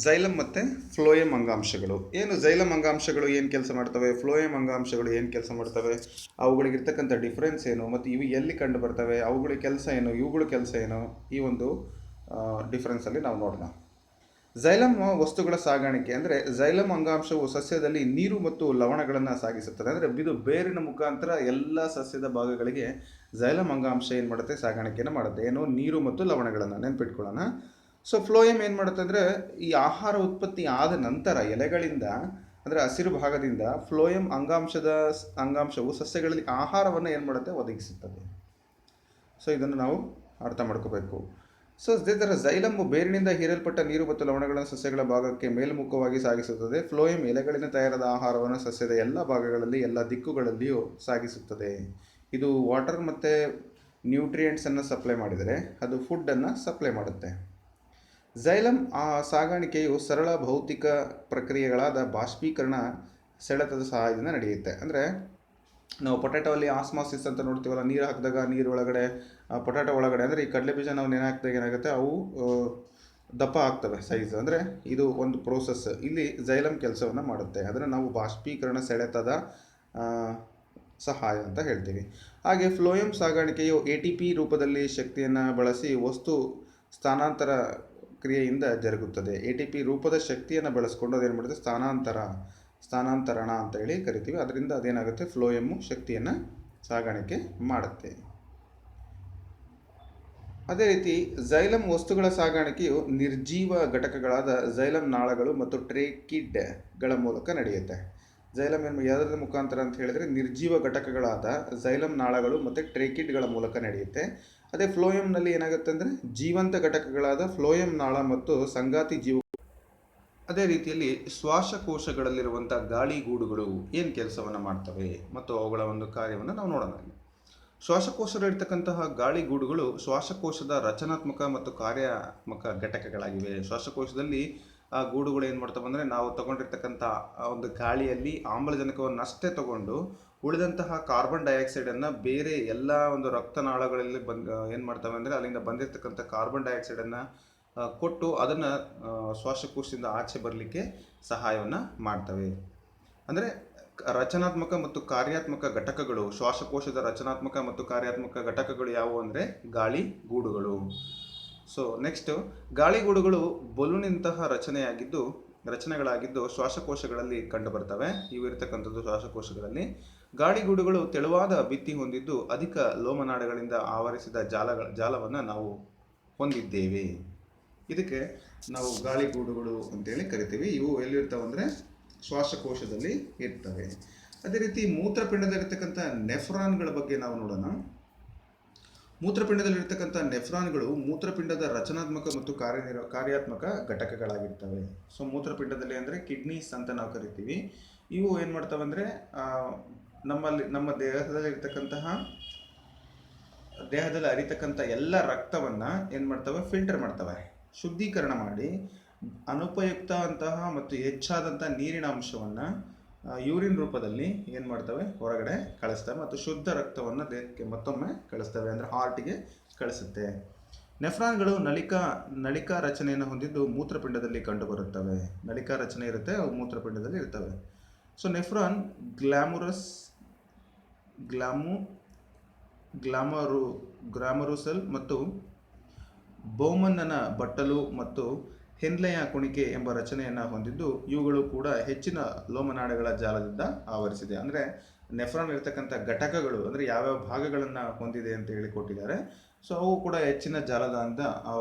ಝೈಲಮ್ ಮತ್ತು ಫ್ಲೋಯಮ್ ಅಂಗಾಂಶಗಳು. ಏನು ಝೈಲಮ್ ಅಂಗಾಂಶಗಳು ಏನು ಕೆಲಸ ಮಾಡ್ತವೆ, ಫ್ಲೋಯಮ್ ಅಂಗಾಂಶಗಳು ಏನು ಕೆಲಸ ಮಾಡ್ತವೆ, ಅವುಗಳಿಗಿರ್ತಕ್ಕಂಥ ಡಿಫ್ರೆನ್ಸ್ ಏನು, ಮತ್ತು ಇವು ಎಲ್ಲಿ ಕಂಡು ಬರ್ತವೆ, ಅವುಗಳ ಕೆಲಸ ಏನು, ಇವುಗಳ ಕೆಲಸ ಏನು, ಈ ಒಂದು ಡಿಫ್ರೆನ್ಸಲ್ಲಿ ನಾವು ನೋಡೋಣ. ಝೈಲಮ್ ವಸ್ತುಗಳ ಸಾಗಾಣಿಕೆ ಅಂದರೆ ಝೈಲಮ್ ಅಂಗಾಂಶವು ಸಸ್ಯದಲ್ಲಿ ನೀರು ಮತ್ತು ಲವಣಗಳನ್ನು ಸಾಗಿಸುತ್ತದೆ. ಅಂದರೆ ಇದು ಬೇರಿನ ಮುಖಾಂತರ ಎಲ್ಲ ಸಸ್ಯದ ಭಾಗಗಳಿಗೆ ಝೈಲಮ್ ಅಂಗಾಂಶ ಏನು ಮಾಡುತ್ತೆ, ಸಾಗಾಣಿಕೆಯನ್ನು ಮಾಡುತ್ತೆ. ಏನು, ನೀರು ಮತ್ತು ಲವಣಗಳನ್ನು ನೆನ್ಪಿಟ್ಕೊಳ್ಳೋಣ. ಸೊ ಫ್ಲೋಯಮ್ ಏನು ಮಾಡುತ್ತೆ ಅಂದರೆ ಈ ಆಹಾರ ಉತ್ಪತ್ತಿ ಆದ ನಂತರ ಎಲೆಗಳಿಂದ, ಅಂದರೆ ಹಸಿರು ಭಾಗದಿಂದ ಫ್ಲೋಯಮ್ ಅಂಗಾಂಶವು ಸಸ್ಯಗಳಲ್ಲಿ ಆಹಾರವನ್ನು ಏನು ಮಾಡುತ್ತೆ, ಒದಗಿಸುತ್ತದೆ. ಸೊ ಇದನ್ನು ನಾವು ಅರ್ಥ ಮಾಡ್ಕೋಬೇಕು. ಸೊ ಇದೇ ಥರ ಝೈಲಮ್ ಬೇರಿನಿಂದ ಹೀರಲ್ಪಟ್ಟ ನೀರು ಮತ್ತು ಲವಣಗಳನ್ನು ಸಸ್ಯಗಳ ಭಾಗಕ್ಕೆ ಮೇಲ್ಮುಖವಾಗಿ ಸಾಗಿಸುತ್ತದೆ. ಫ್ಲೋಯಮ್ ಎಲೆಗಳಿಂದ ತಯಾರಾದ ಆಹಾರವನ್ನು ಸಸ್ಯದ ಎಲ್ಲ ಭಾಗಗಳಲ್ಲಿ, ಎಲ್ಲ ದಿಕ್ಕುಗಳಲ್ಲಿಯೂ ಸಾಗಿಸುತ್ತದೆ. ಇದು ವಾಟರ್ ಮತ್ತು ನ್ಯೂಟ್ರಿಯೆಂಟ್ಸನ್ನು ಸಪ್ಲೈ ಮಾಡಿದರೆ ಅದು ಫುಡ್ಡನ್ನು ಸಪ್ಲೈ ಮಾಡುತ್ತೆ. ಝೈಲಮ್ ಸಾಗಾಣಿಕೆಯು ಸರಳ ಭೌತಿಕ ಪ್ರಕ್ರಿಯೆಗಳಾದ ಬಾಷ್ಪೀಕರಣ, ಸೆಳೆತದ ಸಹಾಯದಿಂದ ನಡೆಯುತ್ತೆ. ಅಂದರೆ ನಾವು ಪೊಟ್ಯಾಟೊ ಅಲ್ಲಿ ಆಸ್ಮಾಸಿಸ್ ಅಂತ ನೋಡ್ತೀವಲ್ಲ, ನೀರು ಹಾಕಿದಾಗ ನೀರು ಒಳಗಡೆ ಪೊಟ್ಯಾಟೊ ಒಳಗಡೆ, ಅಂದರೆ ಈ ಕಡಲೆ ಬೀಜ ನಾವು ನೆನೆ ಹಾಕಿದಾಗ ಏನಾಗುತ್ತೆ, ಅವು ದಪ್ಪ ಆಗ್ತವೆ ಸೈಜ್. ಅಂದರೆ ಇದು ಒಂದು ಪ್ರೋಸೆಸ್. ಇಲ್ಲಿ ಝೈಲಮ್ ಕೆಲಸವನ್ನು ಮಾಡುತ್ತೆ. ಅದನ್ನು ನಾವು ಬಾಷ್ಪೀಕರಣ, ಸೆಳೆತದ ಸಹಾಯ ಅಂತ ಹೇಳ್ತೀವಿ. ಹಾಗೆ ಫ್ಲೋಯಮ್ ಸಾಗಾಣಿಕೆಯು ATP ರೂಪದಲ್ಲಿ ಶಕ್ತಿಯನ್ನು ಬಳಸಿ ವಸ್ತು ಸ್ಥಾನಾಂತರ ಕ್ರಿಯೆಯಿಂದ ಜರುಗುತ್ತದೆ. ATP ರೂಪದ ಶಕ್ತಿಯನ್ನು ಬಳಸ್ಕೊಂಡು ಅದೇನು ಮಾಡುತ್ತೆ, ಸ್ಥಾನಾಂತರಣ ಅಂತ ಹೇಳಿ ಕರಿತೀವಿ. ಅದರಿಂದ ಅದೇನಾಗುತ್ತೆ, ಫ್ಲೋಯಮ್ಮು ಶಕ್ತಿಯನ್ನು ಸಾಗಾಣಿಕೆ ಮಾಡುತ್ತೆ. ಅದೇ ರೀತಿ ಝೈಲಮ್ ವಸ್ತುಗಳ ಸಾಗಾಣಿಕೆಯು ನಿರ್ಜೀವ ಘಟಕಗಳಾದ ಝೈಲಮ್ ನಾಳಗಳು ಮತ್ತು ಟ್ರೇಕಿಡ್ಗಳ ಮೂಲಕ ನಡೆಯುತ್ತೆ. ಝೈಲಮ್ ಯಾವುದರ ಮುಖಾಂತರ ಅಂತ ಹೇಳಿದರೆ ನಿರ್ಜೀವ ಘಟಕಗಳಾದ ಝೈಲಮ್ ನಾಳಗಳು ಮತ್ತು ಟ್ರೇಕಿಡ್ಗಳ ಮೂಲಕ ನಡೆಯುತ್ತೆ. ಅದೇ ಫ್ಲೋಯಮ್ನಲ್ಲಿ ಏನಾಗುತ್ತೆ ಅಂದರೆ ಜೀವಂತ ಘಟಕಗಳಾದ ಫ್ಲೋಯಮ್ ನಾಳ ಮತ್ತು ಸಂಗಾತಿ ಜೀವ. ಅದೇ ರೀತಿಯಲ್ಲಿ ಶ್ವಾಸಕೋಶಗಳಲ್ಲಿರುವಂಥ ಗಾಳಿಗೂಡುಗಳು ಏನು ಕೆಲಸವನ್ನು ಮಾಡ್ತವೆ ಮತ್ತು ಅವುಗಳ ಒಂದು ಕಾರ್ಯವನ್ನು ನಾವು ನೋಡೋಣ. ಶ್ವಾಸಕೋಶದಲ್ಲಿರ್ತಕ್ಕಂತಹ ಗಾಳಿಗೂಡುಗಳು ಶ್ವಾಸಕೋಶದ ರಚನಾತ್ಮಕ ಮತ್ತು ಕಾರ್ಯಾತ್ಮಕ ಘಟಕಗಳಾಗಿವೆ. ಶ್ವಾಸಕೋಶದಲ್ಲಿ ಆ ಗೂಡುಗಳು ಏನು ಮಾಡ್ತವೆ ಅಂದರೆ ನಾವು ತಗೊಂಡಿರ್ತಕ್ಕಂಥ ಒಂದು ಗಾಳಿಯಲ್ಲಿ ಆಮ್ಲಜನಕವನ್ನಷ್ಟೇ ತಗೊಂಡು ಉಳಿದಂತಹ ಕಾರ್ಬನ್ ಡೈಆಕ್ಸೈಡನ್ನು ಬೇರೆ ಎಲ್ಲ ಒಂದು ರಕ್ತನಾಳಗಳಲ್ಲಿ ಏನು ಮಾಡ್ತವೆ ಅಂದರೆ ಅಲ್ಲಿಂದ ಬಂದಿರತಕ್ಕಂಥ ಕಾರ್ಬನ್ ಡೈಆಕ್ಸೈಡನ್ನು ಕೊಟ್ಟು ಅದನ್ನು ಶ್ವಾಸಕೋಶದಿಂದ ಆಚೆ ಬರಲಿಕ್ಕೆ ಸಹಾಯವನ್ನು ಮಾಡ್ತವೆ. ಅಂದರೆ ರಚನಾತ್ಮಕ ಮತ್ತು ಕಾರ್ಯಾತ್ಮಕ ಘಟಕಗಳು, ಶ್ವಾಸಕೋಶದ ರಚನಾತ್ಮಕ ಮತ್ತು ಕಾರ್ಯಾತ್ಮಕ ಘಟಕಗಳು ಯಾವುವು ಅಂದರೆ ಗಾಳಿಗೂಡುಗಳು. ಸೊ ನೆಕ್ಸ್ಟ್, ಗಾಳಿಗೂಡುಗಳು ಬಲೂನಿನಂತಹ ರಚನೆಗಳಾಗಿದ್ದು ಶ್ವಾಸಕೋಶಗಳಲ್ಲಿ ಕಂಡುಬರ್ತವೆ. ಇವು ಇರತಕ್ಕಂಥದ್ದು ಶ್ವಾಸಕೋಶಗಳಲ್ಲಿ. ಗಾಳಿಗೂಡುಗಳು ತೆಳುವಾದ ಭಿತ್ತಿ ಹೊಂದಿದ್ದು ಅಧಿಕ ಲೋಮನಾಳಗಳಿಂದ ಆವರಿಸಿದ ಜಾಲವನ್ನು ನಾವು ಹೊಂದಿದ್ದೇವೆ. ಇದಕ್ಕೆ ನಾವು ಗಾಳಿಗೂಡುಗಳು ಅಂತೇಳಿ ಕರಿತೀವಿ. ಇವು ಎಲ್ಲಿರ್ತವೆ ಅಂದರೆ ಶ್ವಾಸಕೋಶದಲ್ಲಿ ಇರ್ತವೆ. ಅದೇ ರೀತಿ ಮೂತ್ರಪಿಂಡದಲ್ಲಿರ್ತಕ್ಕಂಥ ನೆಫ್ರಾನ್ಗಳ ಬಗ್ಗೆ ನಾವು ನೋಡೋಣ. ಮೂತ್ರಪಿಂಡದಲ್ಲಿರ್ತಕ್ಕಂಥ ನೆಫ್ರಾನ್ಗಳು ಮೂತ್ರಪಿಂಡದ ರಚನಾತ್ಮಕ ಮತ್ತು ಕಾರ್ಯಾತ್ಮಕ ಘಟಕಗಳಾಗಿರ್ತವೆ. ಸೊ ಮೂತ್ರಪಿಂಡದಲ್ಲಿ ಅಂದರೆ ಕಿಡ್ನೀಸ್ ಅಂತ ನಾವು ಕರಿತೀವಿ. ಇವು ಏನು ಮಾಡ್ತವೆ ಅಂದರೆ ನಮ್ಮ ದೇಹದಲ್ಲಿ ಹರಿತಕ್ಕಂಥ ಎಲ್ಲ ರಕ್ತವನ್ನು ಏನು ಮಾಡ್ತವೆ, ಫಿಲ್ಟರ್ ಮಾಡ್ತವೆ, ಶುದ್ಧೀಕರಣ ಮಾಡಿ ಅನುಪಯುಕ್ತ ಅಂತಹ ಮತ್ತು ಹೆಚ್ಚಾದಂಥ ನೀರಿನ ಅಂಶವನ್ನು ಯೂರಿನ್ ರೂಪದಲ್ಲಿ ಏನು ಮಾಡ್ತವೆ, ಹೊರಗಡೆ ಕಳಿಸ್ತವೆ ಮತ್ತು ಶುದ್ಧ ರಕ್ತವನ್ನು ದೇಹಕ್ಕೆ ಮತ್ತೊಮ್ಮೆ ಕಳಿಸ್ತವೆ, ಅಂದರೆ ಹಾರ್ಟಿಗೆ ಕಳಿಸುತ್ತೆ. ನೆಫ್ರಾನ್ಗಳು ನಳಿಕಾ ರಚನೆಯನ್ನು ಹೊಂದಿದ್ದು ಮೂತ್ರಪಿಂಡದಲ್ಲಿ ಕಂಡುಬರುತ್ತವೆ. ನಳಿಕಾ ರಚನೆ ಇರುತ್ತೆ, ಅವು ಮೂತ್ರಪಿಂಡದಲ್ಲಿ ಇರ್ತವೆ. ಸೊ ನೆಫ್ರಾನ್ ಗ್ಲಾಮರುಸಲ್ ಮತ್ತು ಬೌಮನ್ನನ ಬಟ್ಟಲು ಮತ್ತು ಹೆನ್ಲೆಯ ಕುಣಿಕೆ ಎಂಬ ರಚನೆಯನ್ನು ಹೊಂದಿದ್ದು ಇವುಗಳು ಕೂಡ ಹೆಚ್ಚಿನ ಲೋಮನಾಳಗಳ ಜಾಲದಿಂದ ಆವರಿಸಿದೆ. ಅಂದರೆ ನೆಫ್ರಾನ್ ಇರತಕ್ಕಂಥ ಘಟಕಗಳು ಅಂದರೆ ಯಾವ್ಯಾವ ಭಾಗಗಳನ್ನು ಹೊಂದಿದೆ ಅಂತ ಹೇಳಿ ಕೊಟ್ಟಿದ್ದಾರೆ. ಸೊ ಅವು ಕೂಡ ಹೆಚ್ಚಿನ ಜಾಲದಿಂದ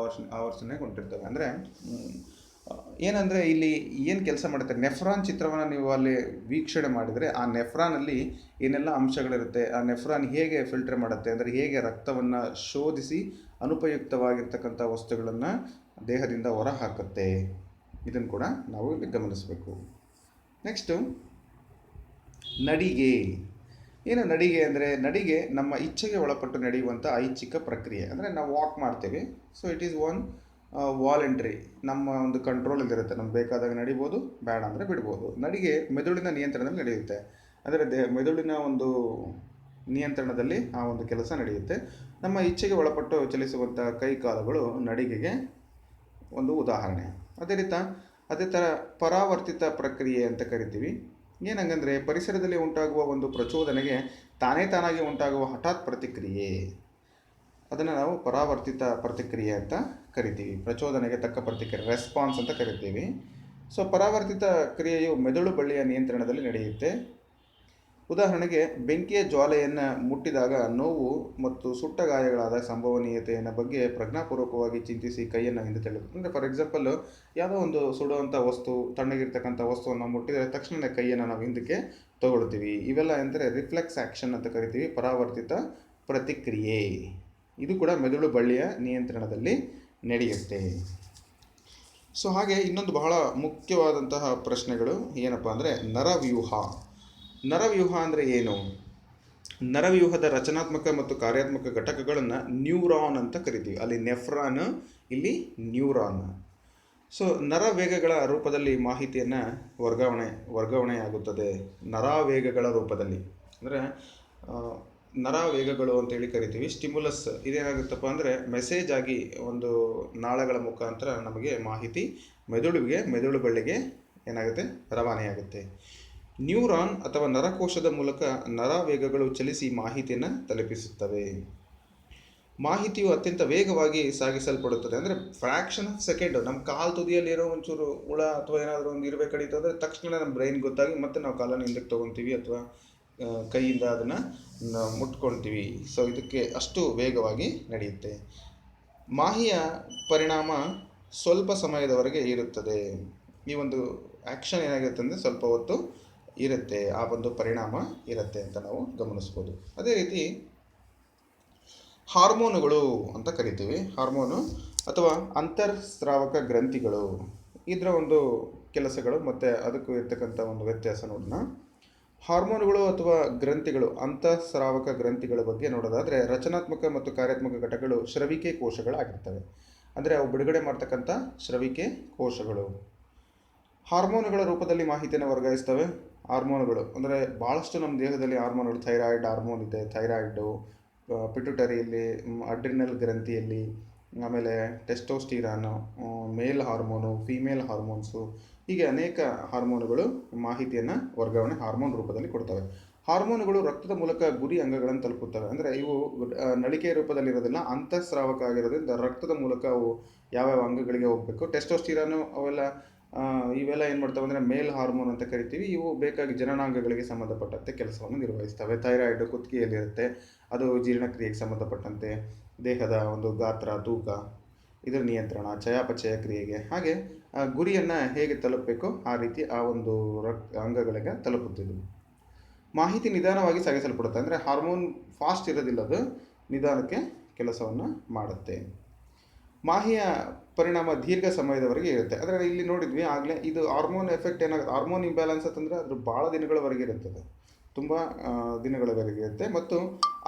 ಆವರಿಸನೆಗೊಂಡಿರ್ತವೆ. ಅಂದರೆ ಏನಂದರೆ ಇಲ್ಲಿ ಏನು ಕೆಲಸ ಮಾಡುತ್ತೆ, ನೆಫ್ರಾನ್ ಚಿತ್ರವನ್ನು ನೀವು ಅಲ್ಲಿ ವೀಕ್ಷಣೆ ಮಾಡಿದರೆ ಆ ನೆಫ್ರಾನಲ್ಲಿ ಏನೆಲ್ಲ ಅಂಶಗಳಿರುತ್ತೆ, ಆ ನೆಫ್ರಾನ್ ಹೇಗೆ ಫಿಲ್ಟರ್ ಮಾಡುತ್ತೆ ಅಂದರೆ ಹೇಗೆ ರಕ್ತವನ್ನು ಶೋಧಿಸಿ ಅನುಪಯುಕ್ತವಾಗಿರ್ತಕ್ಕಂಥ ವಸ್ತುಗಳನ್ನು ದೇಹದಿಂದ ಹೊರ ಹಾಕುತ್ತೆ. ಇದನ್ನು ಕೂಡ ನಾವು ಇಲ್ಲಿ ಗಮನಿಸಬೇಕು. ನೆಕ್ಸ್ಟು ನಡಿಗೆ. ಏನು ನಡಿಗೆ ಅಂದರೆ, ನಡಿಗೆ ನಮ್ಮ ಇಚ್ಛೆಗೆ ಒಳಪಟ್ಟು ನಡೆಯುವಂಥ ಐಚ್ಛಿಕ ಪ್ರಕ್ರಿಯೆ. ಅಂದರೆ ನಾವು ವಾಕ್ ಮಾಡ್ತೇವೆ, so it is one voluntary, ನಮ್ಮ ಒಂದು ಕಂಟ್ರೋಲಲ್ಲಿರುತ್ತೆ. ನಮ್ಗೆ ಬೇಕಾದಾಗ ನಡಿಬೋದು, ಬೇಡ ಅಂದರೆ ಬಿಡ್ಬೋದು. ನಡಿಗೆ ಮೆದುಳಿನ ನಿಯಂತ್ರಣದಲ್ಲಿ ನಡೆಯುತ್ತೆ. ಅಂದರೆ ಮೆದುಳಿನ ಒಂದು ನಿಯಂತ್ರಣದಲ್ಲಿ ಆ ಒಂದು ಕೆಲಸ ನಡೆಯುತ್ತೆ. ನಮ್ಮ ಇಚ್ಛೆಗೆ ಒಳಪಟ್ಟು ಚಲಿಸುವಂಥ ಕೈ ಕಾಲುಗಳು ನಡಿಗೆಗೆ ಒಂದು ಉದಾಹರಣೆ. ಅದೇ ಥರ ಪರಾವರ್ತಿತ ಪ್ರಕ್ರಿಯೆ ಅಂತ ಕರಿತೀವಿ. ಏನಂಗಂದರೆ, ಪರಿಸರದಲ್ಲಿ ಉಂಟಾಗುವ ಒಂದು ಪ್ರಚೋದನೆಗೆ ತಾನಾಗಿ ಉಂಟಾಗುವ ಹಠಾತ್ ಪ್ರತಿಕ್ರಿಯೆ, ಅದನ್ನು ನಾವು ಪರಾವರ್ತಿತ ಪ್ರತಿಕ್ರಿಯೆ ಅಂತ ಕರಿತೀವಿ. ಪ್ರಚೋದನೆಗೆ ತಕ್ಕ ಪ್ರತಿಕ್ರಿಯೆ, ರೆಸ್ಪಾನ್ಸ್ ಅಂತ ಕರಿತೀವಿ. ಸೊ ಪರಾವರ್ತಿತ ಕ್ರಿಯೆಯು ಮೆದುಳು ಬಳ್ಳಿಯ ನಿಯಂತ್ರಣದಲ್ಲಿ ನಡೆಯುತ್ತೆ. ಉದಾಹರಣೆಗೆ, ಬೆಂಕಿಯ ಜ್ವಾಲೆಯನ್ನು ಮುಟ್ಟಿದಾಗ ನೋವು ಮತ್ತು ಸುಟ್ಟ ಗಾಯಗಳಾದ ಸಂಭವನೀಯತೆಯ ಬಗ್ಗೆ ಪ್ರಜ್ಞಾಪೂರ್ವಕವಾಗಿ ಚಿಂತಿಸಿ ಕೈಯನ್ನು ಹಿಂದೆ ತಳ್ಳುತ್ತೆ. ಅಂದರೆ ಫಾರ್ ಎಕ್ಸಾಂಪಲ್, ಯಾವುದೋ ಒಂದು ಸುಡುವಂಥ ವಸ್ತು, ತಣ್ಣಗಿರ್ತಕ್ಕಂಥ ವಸ್ತುವನ್ನು ಮುಟ್ಟಿದರೆ ತಕ್ಷಣ ಕೈಯನ್ನು ನಾವು ಹಿಂದಕ್ಕೆ ತಗೊಳ್ತೀವಿ. ಇವೆಲ್ಲ ಅಂದರೆ ರಿಫ್ಲೆಕ್ಸ್ ಆ್ಯಕ್ಷನ್ ಅಂತ ಕರಿತೀವಿ, ಪರಾವರ್ತಿತ ಪ್ರತಿಕ್ರಿಯೆ. ಇದು ಕೂಡ ಮೆದುಳು ಬಳ್ಳಿಯ ನಿಯಂತ್ರಣದಲ್ಲಿ ನಡೆಯುತ್ತೆ. ಸೊ ಹಾಗೆ ಇನ್ನೊಂದು ಬಹಳ ಮುಖ್ಯವಾದಂತಹ ಪ್ರಶ್ನೆಗಳು ಏನಪ್ಪ ಅಂದರೆ, ನರವ್ಯೂಹ ಅಂದರೆ ಏನು? ನರವ್ಯೂಹದ ರಚನಾತ್ಮಕ ಮತ್ತು ಕಾರ್ಯಾತ್ಮಕ ಘಟಕಗಳನ್ನು ನ್ಯೂರಾನ್ ಅಂತ ಕರಿತೀವಿ. ಅಲ್ಲಿ ನೆಫ್ರಾನ್, ಇಲ್ಲಿ ನ್ಯೂರಾನ್. ಸೊ ನರವೇಗಗಳ ರೂಪದಲ್ಲಿ ಮಾಹಿತಿಯನ್ನು ವರ್ಗಾವಣೆಯಾಗುತ್ತದೆ. ನರವೇಗಗಳ ರೂಪದಲ್ಲಿ ಅಂದರೆ ನರವೇಗಗಳು ಅಂತೇಳಿ ಕರಿತೀವಿ. ಸ್ಟಿಮ್ಯುಲಸ್ ಇದೇನಾಗುತ್ತಪ್ಪ ಅಂದರೆ, ಮೆಸೇಜ್ ಆಗಿ ಒಂದು ನಾಳಗಳ ಮುಖಾಂತರ ನಮಗೆ ಮಾಹಿತಿ ಮೆದುಳು ಬಳ್ಳಿಗೆ ಏನಾಗುತ್ತೆ, ರವಾನೆಯಾಗುತ್ತೆ. ನ್ಯೂರಾನ್ ಅಥವಾ ನರಕೋಶದ ಮೂಲಕ ನರವೇಗಗಳು ಚಲಿಸಿ ಮಾಹಿತಿಯನ್ನು ತಲುಪಿಸುತ್ತವೆ. ಮಾಹಿತಿಯು ಅತ್ಯಂತ ವೇಗವಾಗಿ ಸಾಗಿಸಲ್ಪಡುತ್ತದೆ. ಅಂದರೆ ಫ್ರ್ಯಾಕ್ಷನ್ ಆಫ್ ಸೆಕೆಂಡು, ನಮ್ಮ ಕಾಲು ತುದಿಯಲ್ಲಿರೋ ಒಂಚೂರು ಹುಳ ಅಥವಾ ಏನಾದರೂ ಒಂದು ಇರುವೆ ಕಡಿತು ಅಂದರೆ ತಕ್ಷಣ ನಮ್ಮ ಬ್ರೈನ್ ಗೊತ್ತಾಗಿ ಮತ್ತೆ ನಾವು ಕಾಲನ್ನು ಹಿಂದಕ್ಕೆ ತೊಗೊತೀವಿ ಅಥವಾ ಕೈಯಿಂದ ಅದನ್ನು ಮುಟ್ಕೊಳ್ತೀವಿ. ಸೊ ಇದಕ್ಕೆ ಅಷ್ಟು ವೇಗವಾಗಿ ನಡೆಯುತ್ತೆ. ಮಾಹಿಯ ಪರಿಣಾಮ ಸ್ವಲ್ಪ ಸಮಯದವರೆಗೆ ಇರುತ್ತದೆ. ಈ ಒಂದು ಆ್ಯಕ್ಷನ್ ಏನಾಗಿರುತ್ತೆ ಅಂದರೆ ಸ್ವಲ್ಪ ಹೊತ್ತು ಇರುತ್ತೆ, ಆ ಒಂದು ಪರಿಣಾಮ ಇರುತ್ತೆ ಅಂತ ನಾವು ಗಮನಿಸ್ಬೋದು. ಅದೇ ರೀತಿ ಹಾರ್ಮೋನುಗಳು ಅಂತ ಕರಿತೀವಿ. ಹಾರ್ಮೋನು ಅಥವಾ ಅಂತರ್ಸ್ರಾವಕ ಗ್ರಂಥಿಗಳು, ಇದರ ಒಂದು ಕೆಲಸಗಳು ಮತ್ತು ಅದಕ್ಕೂ ಇರ್ತಕ್ಕಂಥ ಒಂದು ವ್ಯತ್ಯಾಸ ನೋಡೋಣ. ಹಾರ್ಮೋನುಗಳು ಅಥವಾ ಗ್ರಂಥಿಗಳು, ಅಂತಃಸ್ರಾವಕ ಗ್ರಂಥಿಗಳ ಬಗ್ಗೆ ನೋಡೋದಾದರೆ, ರಚನಾತ್ಮಕ ಮತ್ತು ಕಾರ್ಯಾತ್ಮಕ ಘಟಕಗಳು ಸ್ರವಿಕೆ ಕೋಶಗಳಾಗಿರ್ತವೆ. ಅಂದರೆ ಅವು ಬಿಡುಗಡೆ ಮಾಡ್ತಕ್ಕಂಥ ಸ್ರವಿಕೆ ಕೋಶಗಳು. ಹಾರ್ಮೋನುಗಳ ರೂಪದಲ್ಲಿ ಮಾಹಿತಿಯನ್ನು ವರ್ಗಾಯಿಸ್ತವೆ. ಹಾರ್ಮೋನುಗಳು ಅಂದರೆ ಭಾಳಷ್ಟು ನಮ್ಮ ದೇಹದಲ್ಲಿ ಹಾರ್ಮೋನುಗಳು, ಥೈರಾಯ್ಡ್ ಹಾರ್ಮೋನ್ ಇದೆ, ಥೈರಾಯ್ಡು, ಪಿಟ್ಯುಟರಿಯಲ್ಲಿ, ಅಡ್ರಿನಲ್ ಗ್ರಂಥಿಯಲ್ಲಿ, ಆಮೇಲೆ ಟೆಸ್ಟೋಸ್ಟಿರಾನು, ಮೇಲ್ ಹಾರ್ಮೋನು, ಫೀಮೇಲ್ ಹಾರ್ಮೋನ್ಸು, ಹೀಗೆ ಅನೇಕ ಹಾರ್ಮೋನುಗಳು ಮಾಹಿತಿಯನ್ನು ವರ್ಗಾವಣೆ ಹಾರ್ಮೋನ್ ರೂಪದಲ್ಲಿ ಕೊಡ್ತವೆ. ಹಾರ್ಮೋನುಗಳು ರಕ್ತದ ಮೂಲಕ ಗುರಿ ಅಂಗಗಳನ್ನು ತಲುಪುತ್ತವೆ. ಅಂದರೆ ಇವು ನಳಿಕೆ ರೂಪದಲ್ಲಿರೋದಿಲ್ಲ, ಅಂತಃಸ್ರಾವಕ ಆಗಿರೋದ್ರಿಂದ ರಕ್ತದ ಮೂಲಕ ಅವು ಯಾವ್ಯಾವ ಅಂಗಗಳಿಗೆ ಹೋಗಬೇಕು. ಟೆಸ್ಟೋಸ್ಟಿರಾನು ಇವೆಲ್ಲ ಏನು ಮಾಡ್ತವೆ ಅಂದರೆ ಮೇಲ್ ಹಾರ್ಮೋನ್ ಅಂತ ಕರಿತೀವಿ. ಇವು ಬೇಕಾಗಿ ಜನನಾಂಗಗಳಿಗೆ ಸಂಬಂಧಪಟ್ಟಂತೆ ಕೆಲಸವನ್ನು ನಿರ್ವಹಿಸ್ತವೆ. ಥೈರಾಯ್ಡ್ ಕುತ್ತಿಗೆಯಲ್ಲಿರುತ್ತೆ, ಅದು ಜೀರ್ಣಕ್ರಿಯೆಗೆ ಸಂಬಂಧಪಟ್ಟಂತೆ ದೇಹದ ಒಂದು ಗಾತ್ರ, ತೂಕ, ಇದರ ನಿಯಂತ್ರಣ, ಚಯಾಪಚಯ ಕ್ರಿಯೆಗೆ, ಹಾಗೆ ಗುರಿಯನ್ನು ಹೇಗೆ ತಲುಪಬೇಕು ಆ ರೀತಿ ಆ ಒಂದು ಅಂಗಗಳಿಗೆ ತಲುಪುತ್ತಿದ್ದು. ಮಾಹಿತಿ ನಿಧಾನವಾಗಿ ಸಾಗಿಸಲ್ಪಡುತ್ತೆ. ಅಂದರೆ ಹಾರ್ಮೋನ್ ಫಾಸ್ಟ್ ಇರೋದಿಲ್ಲ, ಅದು ನಿಧಾನಕ್ಕೆ ಕೆಲಸವನ್ನು ಮಾಡುತ್ತೆ. ಮಾಹಿಯ ಪರಿಣಾಮ ದೀರ್ಘ ಸಮಯದವರೆಗೆ ಇರುತ್ತೆ. ಅಂದರೆ ಇಲ್ಲಿ ನೋಡಿದ್ವಿ ಆಗಲೇ, ಇದು ಹಾರ್ಮೋನ್ ಎಫೆಕ್ಟ್ ಏನಾಗುತ್ತೆ, ಹಾರ್ಮೋನ್ ಇಂಬ್ಯಾಲೆನ್ಸ್ ಅಂತಂದರೆ ಅದ್ರ ಭಾಳ ದಿನಗಳವರೆಗೆ ಇರುತ್ತದೆ, ತುಂಬ ದಿನಗಳವರೆಗೆ ಇರುತ್ತೆ ಮತ್ತು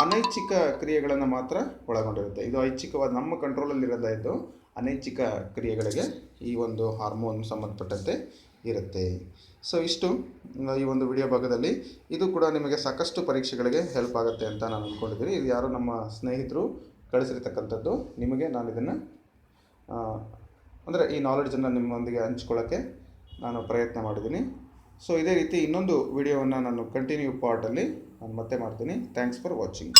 ಅನೈಚ್ಛಿಕ ಕ್ರಿಯೆಗಳನ್ನು ಮಾತ್ರ ಒಳಗೊಂಡಿರುತ್ತೆ. ಇದು ಐಚ್ಛಿಕವಾದ ನಮ್ಮ ಕಂಟ್ರೋಲಲ್ಲಿರೋದ ಇದು ಅನೈಚ್ಛಿಕ ಕ್ರಿಯೆಗಳಿಗೆ ಈ ಒಂದು ಹಾರ್ಮೋನ್ ಸಂಬಂಧಪಟ್ಟಂತೆ ಇರುತ್ತೆ. ಸೊ ಇಷ್ಟು ಈ ಒಂದು ವಿಡಿಯೋ ಭಾಗದಲ್ಲಿ. ಇದು ಕೂಡ ನಿಮಗೆ ಸಾಕಷ್ಟು ಪರೀಕ್ಷೆಗಳಿಗೆ ಹೆಲ್ಪ್ ಆಗುತ್ತೆ ಅಂತ ನಾನು ಅಂದ್ಕೊಂಡಿದ್ದೀನಿ. ಇದು ಯಾರೋ ನಮ್ಮ ಸ್ನೇಹಿತರು ಕಳಿಸಿರ್ತಕ್ಕಂಥದ್ದು. ನಿಮಗೆ ನಾನು ಇದನ್ನು ಅಂದರೆ ಈ ನಾಲೆಡ್ಜನ್ನು ನಿಮ್ಮೊಂದಿಗೆ ಹಂಚ್ಕೊಳ್ಳೋಕ್ಕೆ ನಾನು ಪ್ರಯತ್ನ ಮಾಡಿದ್ದೀನಿ. ಸೊ ಇದೇ ರೀತಿ ಇನ್ನೊಂದು ವಿಡಿಯೋವನ್ನು ನಾನು ಕಂಟಿನ್ಯೂ ಪಾರ್ಟಲ್ಲಿ ನಾನು ಮತ್ತೆ ಮಾಡ್ತೀನಿ. Thanks for watching.